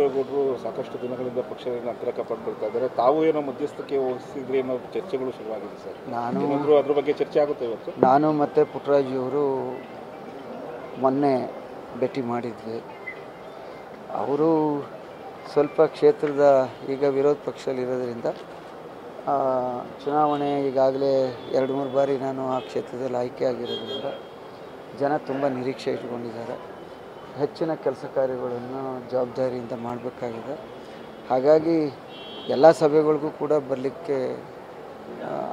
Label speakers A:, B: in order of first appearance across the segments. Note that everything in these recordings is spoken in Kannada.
A: ದೇವೇಗೌಡರು ಸಾಕಷ್ಟು ದಿನಗಳಿಂದ ಪಕ್ಷದಿಂದ ಅಂತರ ಕಾಪಾಡ್ಕೊಳ್ತಾ ಇದ್ದಾರೆ. ತಾವು ಏನೋ ಮಧ್ಯಸ್ಥಕ್ಕೆ ವಹಿಸಿದ್ರೆ ಏನೋ ಚರ್ಚೆಗಳು ಶುರುವಾಗಿದೆ ಸರ್. ಅದ್ರ ಬಗ್ಗೆ ಚರ್ಚೆ ಆಗುತ್ತೆ ಇವತ್ತು.
B: ನಾನು ಮತ್ತು ಪುಟ್ಟರಾಜಿಯವರು ಮೊನ್ನೆ ಭೇಟಿ ಮಾಡಿದ್ವಿ. ಅವರು ಸ್ವಲ್ಪ ಕ್ಷೇತ್ರದ ಈಗ ವಿರೋಧ ಪಕ್ಷದಲ್ಲಿರೋದ್ರಿಂದ ಚುನಾವಣೆ ಈಗಾಗಲೇ 2-3 ಬಾರಿ ನಾನು ಆ ಕ್ಷೇತ್ರದಲ್ಲಿ ಆಯ್ಕೆ ಆಗಿರೋದ್ರಿಂದ ಜನ ತುಂಬ ನಿರೀಕ್ಷೆ ಇಟ್ಕೊಂಡಿದ್ದಾರೆ. ಹೆಚ್ಚಿನ ಕೆಲಸ ಕಾರ್ಯಗಳನ್ನು ಜವಾಬ್ದಾರಿಯಿಂದ ಮಾಡಬೇಕಾಗಿದೆ. ಹಾಗಾಗಿ ಎಲ್ಲ ಸಭೆಗಳಿಗೂ ಕೂಡ ಬರಲಿಕ್ಕೆ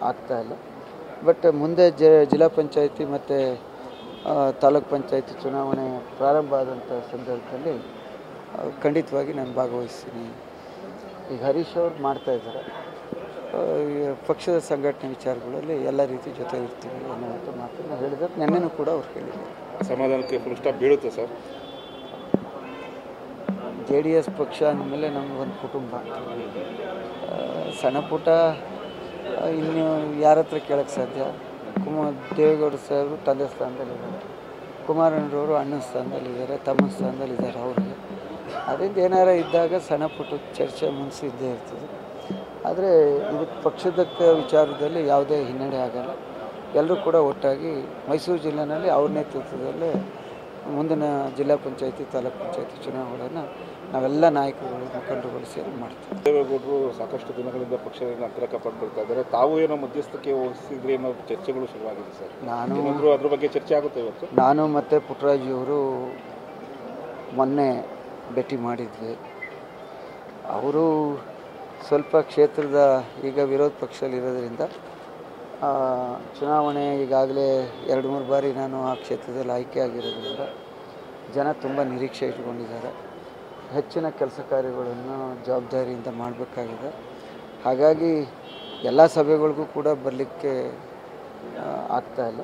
B: ಆಗ್ತಾಯಿಲ್ಲ. ಬಟ್ ಮುಂದೆ ಜಿಲ್ಲಾ ಪಂಚಾಯತಿ ಮತ್ತು ತಾಲೂಕ್ ಪಂಚಾಯತಿ ಚುನಾವಣೆ ಪ್ರಾರಂಭ ಆದಂಥ ಸಂದರ್ಭದಲ್ಲಿ ಖಂಡಿತವಾಗಿ ನಾನು ಭಾಗವಹಿಸ್ತೀನಿ. ಈಗ ಹರೀಶ್ ಅವ್ರು ಮಾಡ್ತಾಯಿದ್ದಾರೆ. ಪಕ್ಷದ ಸಂಘಟನೆ ವಿಚಾರಗಳಲ್ಲಿ ಎಲ್ಲ ರೀತಿ ಜೊತೆ ಇರ್ತೀವಿ ಅನ್ನೋಂಥ ಮಾತನ್ನು ಹೇಳಿದ್ರೆ ನೆನ್ನೆನೂ ಕೂಡ ಅವ್ರು ಹೇಳಿದ್ದಾರೆ.
A: ಸಮಾಧಾನಕ್ಕೆ ಫುಲ್ ಸ್ಟಾಪ್ ಬೀಳುತ್ತೆ ಸರ್.
B: JDS ಪಕ್ಷ ಅಂದಮೇಲೆ ನಮಗೊಂದು ಕುಟುಂಬ. ಸಣ್ಣ ಪುಟ್ಟ ಇನ್ನು ಯಾರ ಹತ್ರ ಕೇಳೋಕ್ಕೆ ಸಾಧ್ಯ. ದೇವೇಗೌಡ ಸಾಹೇಬರು ತಂದೆ ಸ್ಥಾನದಲ್ಲಿದ್ದಾರೆ, ಕುಮಾರಣ್ಣರವರು ಅಣ್ಣನ ಸ್ಥಾನದಲ್ಲಿದ್ದಾರೆ, ತಮ್ಮ ಸ್ಥಾನದಲ್ಲಿದ್ದಾರೆ. ಅವ್ರಿಗೆ ಅದರಿಂದ ಏನಾರ ಇದ್ದಾಗ ಸಣ್ಣ ಪುಟ್ಟ ಚರ್ಚೆ ಮುನ್ಸಿದ್ದೇ ಇರ್ತದೆ. ಆದರೆ ಇದಕ್ಕೆ ಪಕ್ಷದ ವಿಚಾರದಲ್ಲಿ ಯಾವುದೇ ಹಿನ್ನಡೆ ಆಗಲ್ಲ. ಎಲ್ಲರೂ ಕೂಡ ಒಟ್ಟಾಗಿ ಮೈಸೂರು ಜಿಲ್ಲೆಯಲ್ಲಿ ಅವ್ರ ನೇತೃತ್ವದಲ್ಲೇ ಮುಂದಿನ ಜಿಲ್ಲಾ ಪಂಚಾಯತಿ ತಾಲೂಕ್ ಪಂಚಾಯತಿ ಚುನಾವಣೆಯನ್ನು ನಾವೆಲ್ಲ ನಾಯಕರುಗಳು ಮುಖಂಡರುಗಳು ಸೇರಿ ಮಾಡ್ತೀವಿ.
A: ದೇವೇಗೌಡರು ಸಾಕಷ್ಟು ದಿನಗಳಿಂದ ಪಕ್ಷದಿಂದ ಅಂತರ ಕಾಪಾಡ್ಕೊಳ್ತಾ ಇದ್ದಾರೆ. ತಾವು ಏನೋ ಮಧ್ಯಸ್ಥಕ್ಕೆ ವಹಿಸಿದ್ರೆ ಏನೋ ಚರ್ಚೆಗಳು ಶುರುವಾಗಿದೆ ಸರ್. ಅದ್ರ ಬಗ್ಗೆ ಚರ್ಚೆ ಆಗುತ್ತೆ ಇವತ್ತು.
B: ನಾನು ಮತ್ತು ಪುಟ್ಟರಾಜಿಯವರು ಮೊನ್ನೆ ಭೇಟಿ ಮಾಡಿದ್ವಿ. ಅವರು ಸ್ವಲ್ಪ ಕ್ಷೇತ್ರದ ಈಗ ವಿರೋಧ ಪಕ್ಷದಲ್ಲಿರೋದ್ರಿಂದ ಚುನಾವಣೆ ಈಗಾಗಲೇ 2-3 ಬಾರಿ ನಾನು ಆ ಕ್ಷೇತ್ರದಲ್ಲಿ ಆಯ್ಕೆ ಆಗಿರೋದ್ರಿಂದ ಜನ ತುಂಬ ನಿರೀಕ್ಷೆ ಇಟ್ಕೊಂಡಿದ್ದಾರೆ. ಹೆಚ್ಚಿನ ಕೆಲಸ ಕಾರ್ಯಗಳನ್ನು ಜವಾಬ್ದಾರಿಯಿಂದ ಮಾಡಬೇಕಾಗಿದೆ. ಹಾಗಾಗಿ ಎಲ್ಲ ಸಭೆಗಳಿಗೂ ಕೂಡ ಬರಲಿಕ್ಕೆ ಆಗ್ತಾಯಿಲ್ಲ.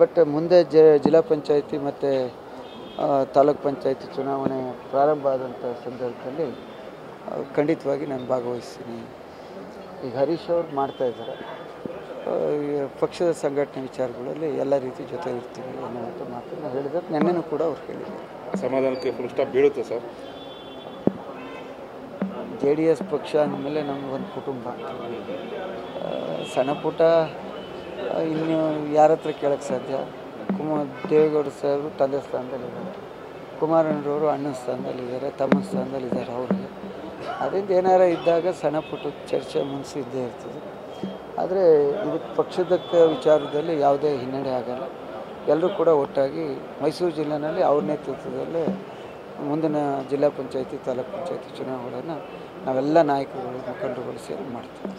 B: ಬಟ್ ಮುಂದೆ ಜಿಲ್ಲಾ ಪಂಚಾಯತಿ ಮತ್ತು ತಾಲೂಕ್ ಪಂಚಾಯತಿ ಚುನಾವಣೆ ಪ್ರಾರಂಭ ಆದಂಥ ಸಂದರ್ಭದಲ್ಲಿ ಖಂಡಿತವಾಗಿ ನಾನು ಭಾಗವಹಿಸ್ತೀನಿ. ಈಗ ಹರೀಶ್ ಅವ್ರು ಮಾಡ್ತಾಯಿದ್ದಾರೆ. ಪಕ್ಷದ ಸಂಘಟನೆ ವಿಚಾರಗಳಲ್ಲಿ ಎಲ್ಲ ರೀತಿ ಜೊತೆ ಇರ್ತೀವಿ ಅನ್ನೋಂಥ ಮಾತನ್ನು ಹೇಳಿದ್ರೆ ನೆನ್ನೆನೂ ಕೂಡ ಅವ್ರು ಹೇಳಿದ್ದಾರೆ.
A: ಸಮಾಧಾನಕ್ಕೆ ಫುಲ್ ಸ್ಟಾಪ್ ಬೀಳುತ್ತೆ ಸರ್.
B: JDS ಪಕ್ಷ ಅಂದಮೇಲೆ ನಮಗೊಂದು ಕುಟುಂಬ. ಸಣ್ಣ ಪುಟ್ಟ ಇನ್ನು ಯಾರ ಹತ್ರ ಕೇಳೋಕ್ಕೆ ಸಾಧ್ಯ. ದೇವೇಗೌಡ ಸಾಹೇಬರು ತಂದೆ ಸ್ಥಾನದಲ್ಲಿದ್ದಾರೆ, ಕುಮಾರಣ್ಣರವರು ಅಣ್ಣನ ಸ್ಥಾನದಲ್ಲಿದ್ದಾರೆ, ತಮ್ಮ ಸ್ಥಾನದಲ್ಲಿದ್ದಾರೆ. ಅವ್ರಿಗೆ ಅದರಿಂದ ಏನಾರ ಇದ್ದಾಗ ಸಣ್ಣ ಪುಟ್ಟ ಚರ್ಚೆ ಮುನ್ಸಿದ್ದೇ ಇರ್ತದೆ. ಆದರೆ ಇದಕ್ಕೆ ಪಕ್ಷದ ವಿಚಾರದಲ್ಲಿ ಯಾವುದೇ ಹಿನ್ನಡೆ ಆಗಲ್ಲ. ಎಲ್ಲರೂ ಕೂಡ ಒಟ್ಟಾಗಿ ಮೈಸೂರು ಜಿಲ್ಲೆಯಲ್ಲಿ ಅವ್ರ ನೇತೃತ್ವದಲ್ಲೇ ಮುಂದಿನ ಜಿಲ್ಲಾ ಪಂಚಾಯತಿ ತಾಲೂಕ್ ಪಂಚಾಯತಿ ಚುನಾವಣೆಯನ್ನು ನಾವೆಲ್ಲ ನಾಯಕರುಗಳು ಮುಖಂಡರುಗಳು ಸೇರಿ ಮಾಡ್ತೀವಿ.